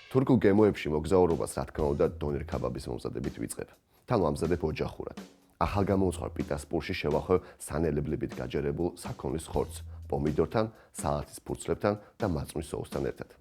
თურქულ გემოებში მოგზაურობას, რა თქმა უნდა, დონერ ქაბაბის მომზადებით ვიწყებ. თან ვამზადებ ოჯახურად. ახალგამომცხვარ პიტასპურში შევახვევ სანელებლებით გაჯერებულ საქონლის ხორცს, პომიდორთან, სალათის ფურცლებთან და მაწვნის соუსთან ერთად.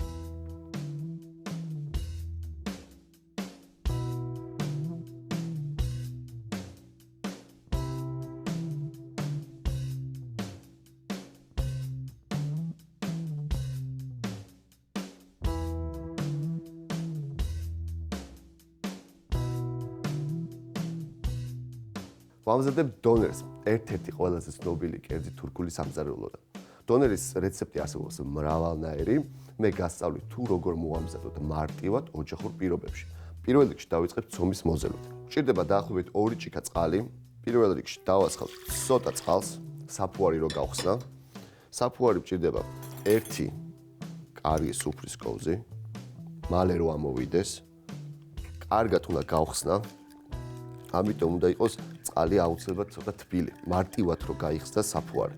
ვამზადებ დონერს, ერთ-ერთი ყველაზე ცნობილი კერძი თურქული სამზარეულოდან. დონერის რეცეპტი არსებობს მრავალნაირი, მე გასწავლით თუ როგორ მოვამზადოთ მარტივად ოჯახურ პირობებში. პირველ რიგში დავიწყებ ცომის მოზელვით. გვჭირდება დაახლოებით 2 ჭიქა წყალი. პირველ რიგში დავასხავ ცოტა წყალს, საფუარი რო გავხსნა. საფუარი გვჭირდება 1 კარგი სუფრის კოვზი, მალე რო ამოვიდეს. კარგად უნდა გავხსნა. ამიტომ უნდა იყოს წყალი აუცილებლად ცოტა თბილი, მარტივად რო გაიხსნა საფუარი.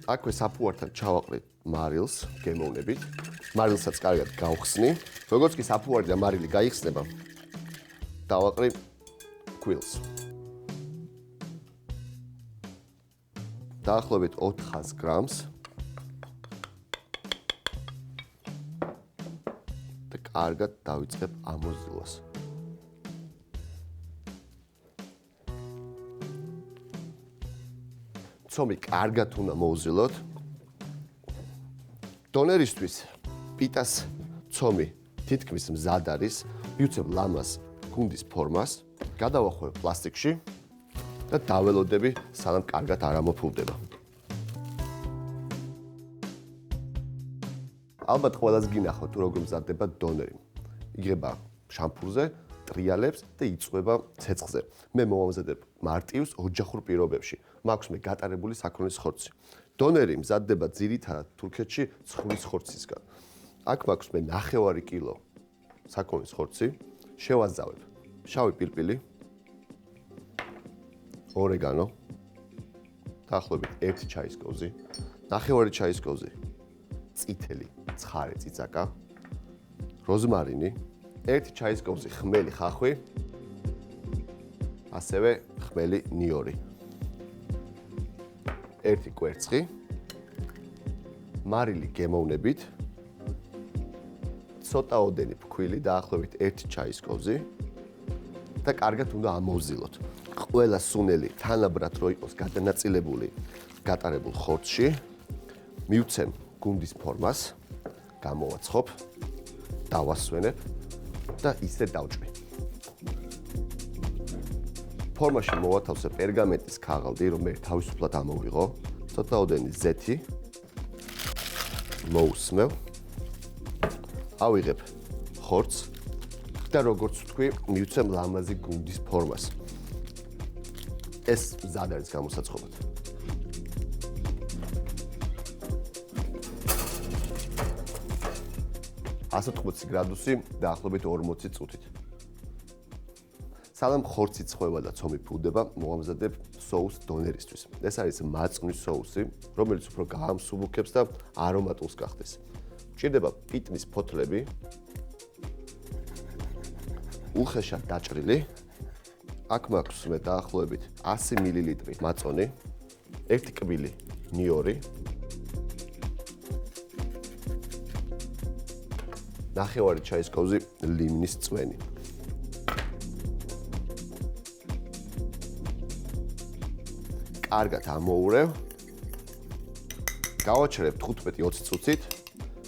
აქვე საფუართან ჩავაყრე მარილს, გემოვნებით. მარილსაც კარგად გავხსნი. როგორც კი საფუარი და მარილი გაიხსნება, დავაყრე ქვილს. დაახლოებით 400 გრამს. და კარგად დავიწყებ ამოზილვას. ცომი კარგად უნდა მოვზილოთ. დონერისთვის პიტას ცომი თითქმის მზად არის. მივცემ ლამას გუნდის ფორმას, გადავახვევ პლასტიკში და დაველოდები, სანამ კარგად არ ამოფულდება. ალბათ ყველას გინახავთ, როგორ მზადდება დონერი. იგება შამფურზე, ტრიალებს და იწვება ცეცხლზე. მე მოვამზადებ მარტივს ოჯახურ პირობებში. მაქვს მე გატარებული საქონლის ხორცი. დონერი მზადდება ძირითადად თურქეთში ცხლის ხორცისგან. აქ მაქვს მე 9 კილო საქონლის ხორცი. შევაზავებ შავი პილპილი, ორეგანო, დაახლოებით 1 ჩაის კოვზი, 9 ჩაის კოვზი წითელი ცხარე წიწაკა, როზმარინი, 1 ჩაის კოვზი ხმელი ხახვი, ასევე ხმელი ნიორი. 1 კვერცხი, მარილი გემოვნებით, ცოტა ოდენი ფქვილი, დაახლოებით 1 ჩაის კოვზი და კარგად უნდა ამოვზილოთ. ყველა სუნელი თანაბრად რო იყოს გადანაწილებული გატარებულ ხორცში, მივცემ გუნდის ფორმას, გამოვაცხობ, დავასვენებ და ისე დავჭვი. ფორმაში მოვათავსე პერგამენტის ქაღალდი, რომელიც თავისუფლად ამოვიღო, ცოტა ოდენი ზეთი, მოусმევ, ავიღებ ხორცს და როგორც ვთქვი, მივცემ ლამაზი გუნდის ფორმას. ეს მზად არის გამოსაცხობად. $180 გრადუსი დაახლოებით 40 წუთით. სანამ ხორცი წვევა და ცომი ფუდება, მოვამზადებ соус დონერისთვის. ეს არის მაწვნის соуსი, რომელიც უფრო გაამსუბუქებს და არომატულს გახდეს. გვჭირდება პიტნის ფოთლები, უხეშად დაჭრილი. აქ მაქვს მე დაახლოებით 100 მილილიტრი მაწონი, 1 კბილი ნიორი, 9 ჩაის კოვზი ლიმნის წვენი. კარგად ამოურევ, გავაჩერებ 15-20 წუთით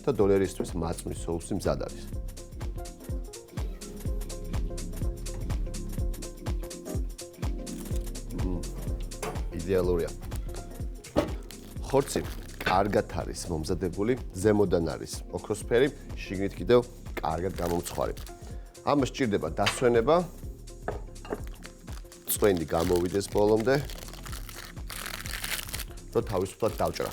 და დონერისთვის მაწვნის соуსი მზად არის. იდეალურია. ხორცი კარგად არის მომზადებული, ზემოდან არის ოქროსფერი, შიგნით კიდევ კარგად გამომცხვარი. ამას სჭირდება დასვენება, წვენი გამოვიდეს ბოლომდე, რომ თავისუფლად დავჭრა.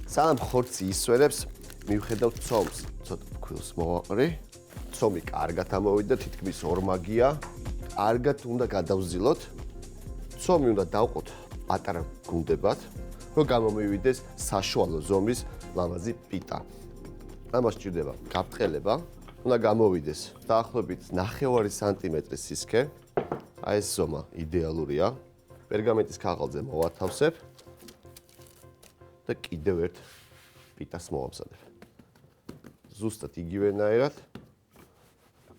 სანამ ხორცი ისვენებს, მივხედავ ცომს, ცოტა ფქვილს მოვაყრი. ცომი კარგად ამოვიდა, თითქმის ორმაგია. კარგად უნდა გადავზილოთ. ცომი უნდა დავყოთ პატარა გუნდებად. რომ გამომივიდეს საშუალო ზომის ლამაზი პიტა. ამას სჭირდება გაბრტყელება, უნდა გამოვიდეს დაახლოებით 9 სანტიმეტრის სისქე. აი ეს ზომა იდეალურია. პერგამენტის ქაღალდზე მოვათავსებ და კიდევ ერთ პიტას მოვამზადებ. ზუსტად იგივენაირად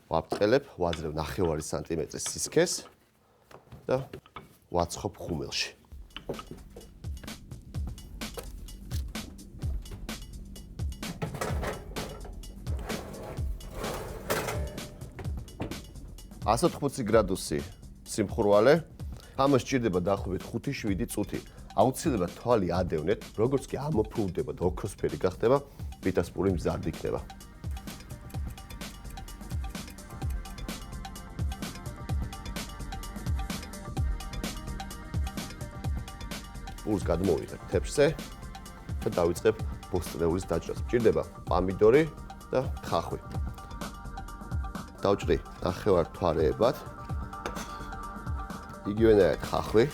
ვაბრტყელებ, ვაძლევ 9 სანტიმეტრის სისქეს და ვაცხობ ხუმელში. $180 გრადუსი სიმხურვალე. ამას სჭირდება დაახლოებით 5-7 წუთი. აუცილებლად თვალი ადევნეთ, როგორც კი ამოფრუნდება და ოქროსფერი გახდება, პიტას პური მზარდი იქნება. პურს გადმოვიღებ თეფშზე და დავიწყებ ბოსტნეულის დაჭრას. სჭირდება პომიდორი და ხახვი. დავჭრი ნახევარ თვარეებად. იგივენაირად ხახვი.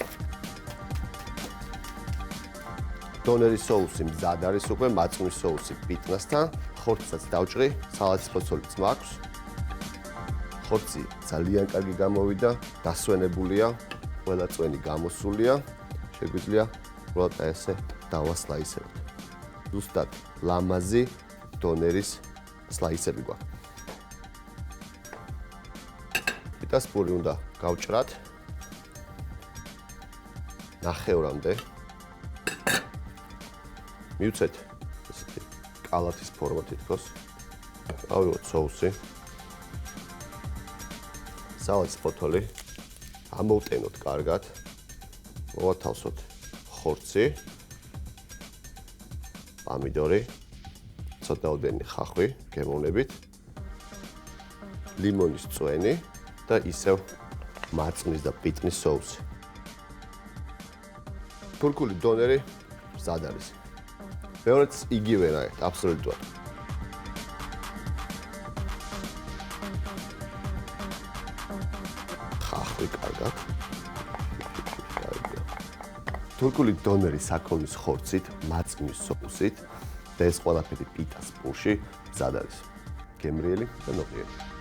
დონერის соуსი მზად არის უკვე, მაწვნის соуსი პიტნასთან. ხორცსაც დავჭრი, სალათის ფოცოლიც მაქვს. ხორცი ძალიან კარგი გამოვიდა, დასვენებულია, ყველა წვენი გამოსულია. შეგვიძლია უბრალოდ ესე დავასლაისებთ. ზუსტად ლამაზი დონერის სლაისები გვაქვს. პიტას პური უნდა გავჭრათ ნახევრამდე. მივცეთ ესეთი კალათის ფორმა თითქოს. ავიღოთ соуსი. სალათის ფოთოლი. ამოვტენოთ კარგად. მოვათავსოთ ხორცი. პომიდორი. ცოტაოდენი ხახვი, გემოვნებით. ლიმონის წვენი და ისევ მაწვნის და პიტნის соуსი. თურქული დონერი მზად არის. მეორეც იგივენაა, აბსოლუტურად. ხახვი კარგად. თურქული დონერი საქონლის ხორცით, მაწვნის соусით და ეს ყველაფერი პიტას პურში მზად არის. გემრიელი და ნოყიერი.